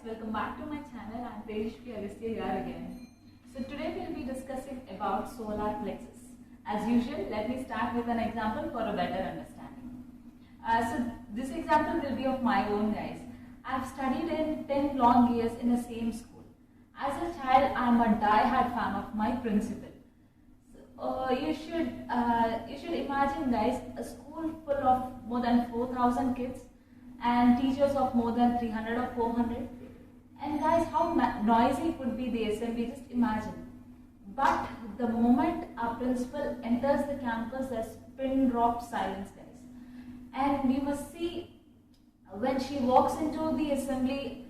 welcome back to my channel. I'm Tejashvi Agastya here again. So today we'll be discussing about solar plexus. As usual, let me start with an example for a better understanding. So this example will be of my own, guys. I've studied in 10 long years in the same school. As a child, I'm a die-hard fan of my principal. So, you should imagine, guys, a school full of more than 4,000 kids and teachers of more than 300 or 400. And guys, how noisy could be the assembly, just imagine. But the moment our principal enters the campus, there's pin drop silence, guys. And we must see, when she walks into the assembly,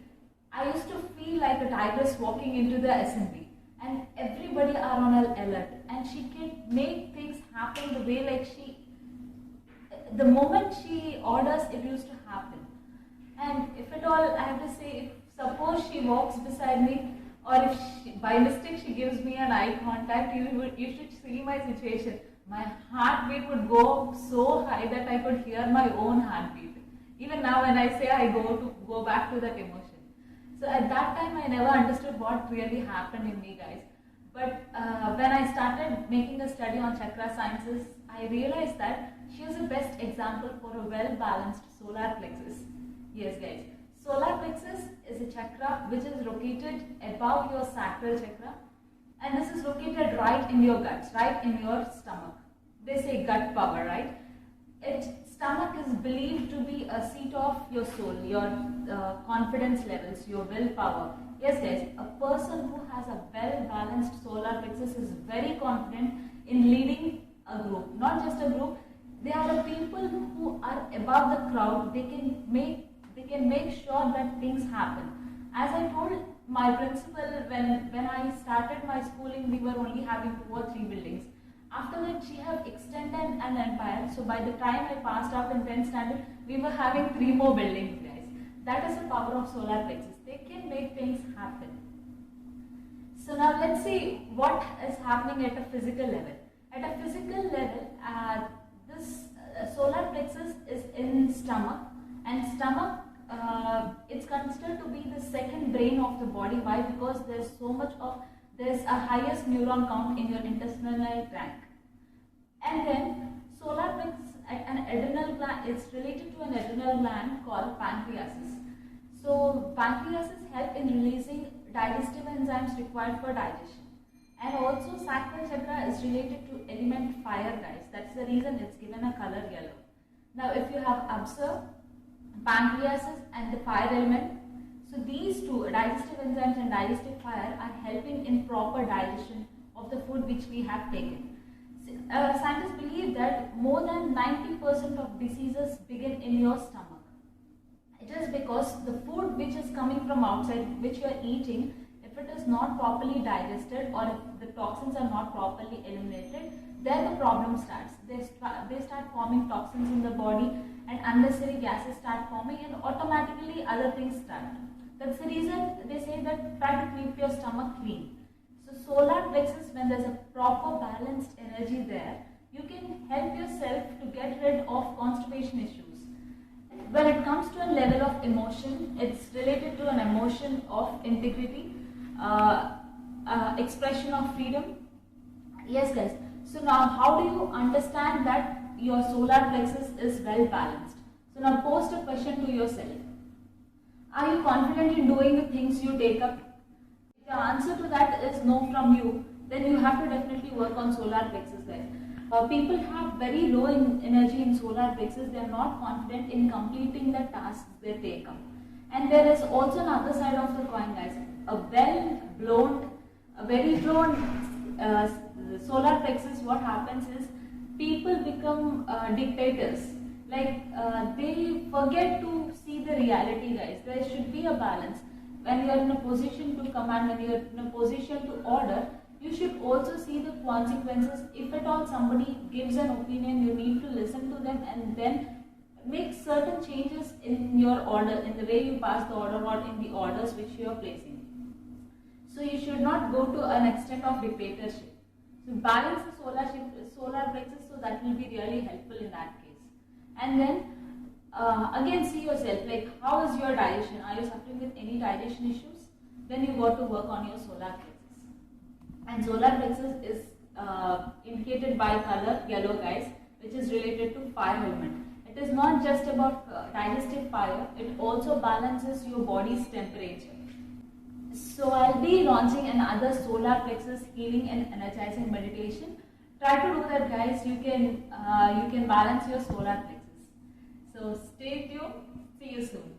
I used to feel like a tigress walking into the assembly. And everybody are on alert. And she can make things happen the way like the moment she orders, it used to happen. And if at all, I have to say, suppose she walks beside me, or if by mistake she gives me an eye contact, you should see my situation. My heartbeat would go so high that I could hear my own heartbeat. Even now when I say I go back to that emotion. So at that time I never understood what really happened in me, guys. But when I started making a study on chakra sciences, I realized that she is the best example for a well-balanced solar plexus. Yes, guys. Solar plexus is a chakra which is located above your sacral chakra, and this is located right in your guts, right in your stomach. They say gut power, right? Stomach is believed to be a seat of your soul, your confidence levels, your willpower. Yes, guys, a person who has a well-balanced solar plexus is very confident in leading a group. Not just a group, they are the people who are above the crowd. They can make sure that things happen. As I told my principal, when I started my schooling, we were only having 2 or 3 buildings. After that, she have extended an empire. So by the time I passed out in 10th standard, we were having 3 more buildings, guys. That is the power of solar plexus. They can make things happen. So now let's see what is happening at a physical level. At a physical level, this solar plexus is in stomach, and stomach, it's considered to be the second brain of the body. Why? Because there's a highest neuron count in your intestinal tract. And then solar plexus, an adrenal gland, it's related to an adrenal gland called pancreases. So pancreases help in releasing digestive enzymes required for digestion. And also sacral chakra is related to element fire, guys. That's the reason it's given a color yellow. Now if you have observed pancreases and the fire element, so these two, digestive enzymes and digestive fire, are helping in proper digestion of the food which we have taken. Scientists believe that more than 90% of diseases begin in your stomach. It is because the food which is coming from outside, which you are eating, if it is not properly digested or if the toxins are not properly eliminated, then the problem starts. They start forming toxins in the body, and unnecessary gases start forming, and automatically other things start. That's the reason they say that try to keep your stomach clean. So solar plexus, when there's a proper balanced energy there, you can help yourself to get rid of constipation issues. When it comes to a level of emotion, it's related to an emotion of integrity, expression of freedom. Yes, guys. So now how do you understand that your solar plexus is well balanced? So now pose a question to yourself. Are you confident in doing the things you take up? If the answer to that is no from you, then you have to definitely work on solar plexus, guys. People have very low energy in solar plexus. They are not confident in completing the tasks they take up. And there is also another side of the coin, guys. A very blown solar plexus, what happens is people become dictators. They forget to see the reality, guys. There should be a balance. When you are in a position to command, when you are in a position to order, you should also see the consequences. If at all somebody gives an opinion, you need to listen to them and then make certain changes in your order, in the way you pass the order or in the orders which you are placing. So you should not go to an extent of dictatorship. So balance the solar plexus, so that will be really helpful in that case. And then again see yourself, like how is your digestion? Are you suffering with any digestion issues? Then you got to work on your solar plexus. And solar plexus is indicated by color yellow, guys, which is related to fire element. It is not just about digestive fire, it also balances your body's temperature. So I'll be launching another solar plexus healing and energizing meditation. Try to do that, guys. You can balance your solar plexus. So stay tuned. See you soon.